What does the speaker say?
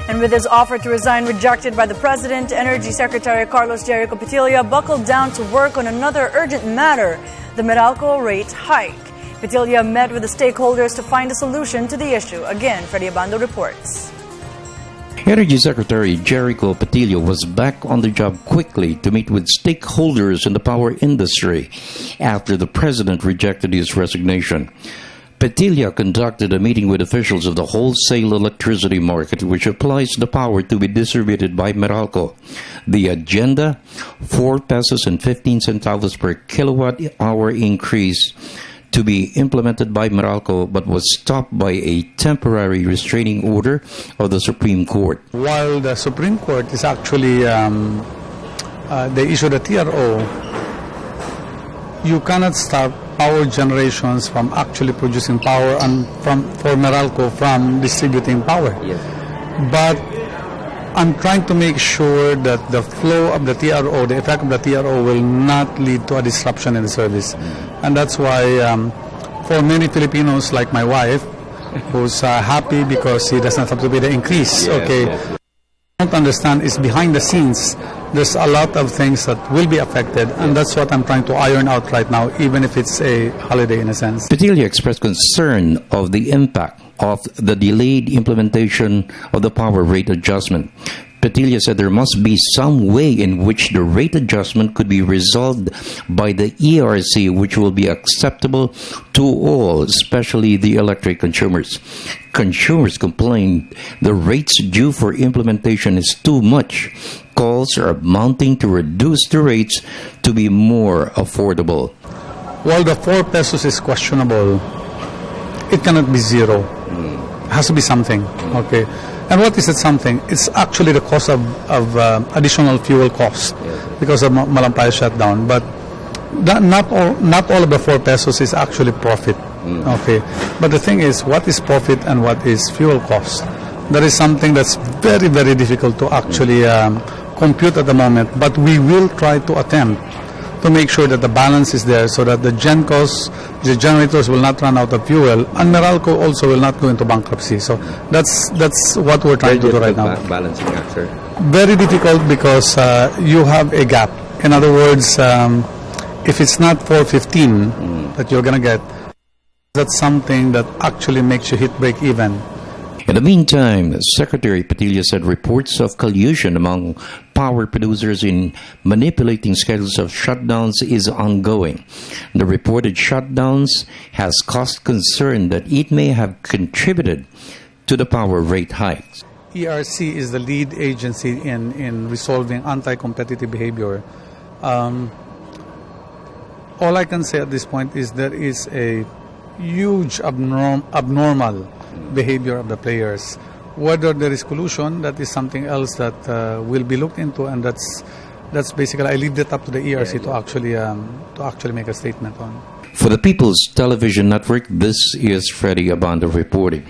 And with his offer to resign rejected by the President, Energy Secretary Carlos Jericho Petilla buckled down to work on another urgent matter, the Meralco rate hike. Petilla met with the stakeholders to find a solution to the issue. Again, Freddie Abando reports. Energy Secretary Jericho Petilla was back on the job quickly to meet with stakeholders in the power industry after the President rejected his resignation. Petilla conducted a meeting with officials of the wholesale electricity market, which applies the power to be distributed by Meralco. The agenda, 4 pesos and 15 centavos per kilowatt hour increase to be implemented by Meralco, but was stopped by a temporary restraining order of the Supreme Court. While the Supreme Court is actually, they issued a TRO, you cannot stop power generations from actually producing power and for Meralco from distributing power. Yes. But I'm trying to make sure that the flow of the TRO, the effect of the TRO will not lead to a disruption in the service. And that's why for many Filipinos like my wife, who's happy because he doesn't have to pay the increase, Yes, okay. yes. Don't understand is behind the scenes there's a lot of things that will be affected, and that's what I'm trying to iron out right now, even if it's a holiday in a sense. Petilla expressed concern of the impact of the delayed implementation of the power rate adjustment. Petilla said there must be some way in which the rate adjustment could be resolved by the ERC, which will be acceptable to all, especially the electric consumers. Consumers complained the rates due for implementation is too much. Calls are mounting to reduce the rates to be more affordable. While the 4 pesos is questionable, it cannot be zero. It has to be something, okay? And what is it something? It's actually the cost of additional fuel cost because of Malampaya shutdown. But not all of the 4 pesos is actually profit, okay? But the thing is, what is profit and what is fuel cost? That is something that's very, very difficult to actually compute at the moment. But we will try to attempt to make sure that the balance is there so that the generators will not run out of fuel, and Meralco also will not go into bankruptcy. So that's what we're trying to do right now. Balancing act, sir. Very difficult because you have a gap. In other words, if it's not 415 that you're going to get, that's something that actually makes you hit break even. In the meantime, Secretary Petilla said reports of collusion among power producers in manipulating schedules of shutdowns is ongoing. The reported shutdowns has caused concern that it may have contributed to the power rate hikes. ERC is the lead agency in resolving anti-competitive behavior. All I can say at this point is there is a huge abnormal behavior of the players. Whether there is collusion, that is something else that will be looked into, and that's basically, I leave that up to the ERC to actually make a statement on. For the People's Television Network, this is Freddie Abando reporting.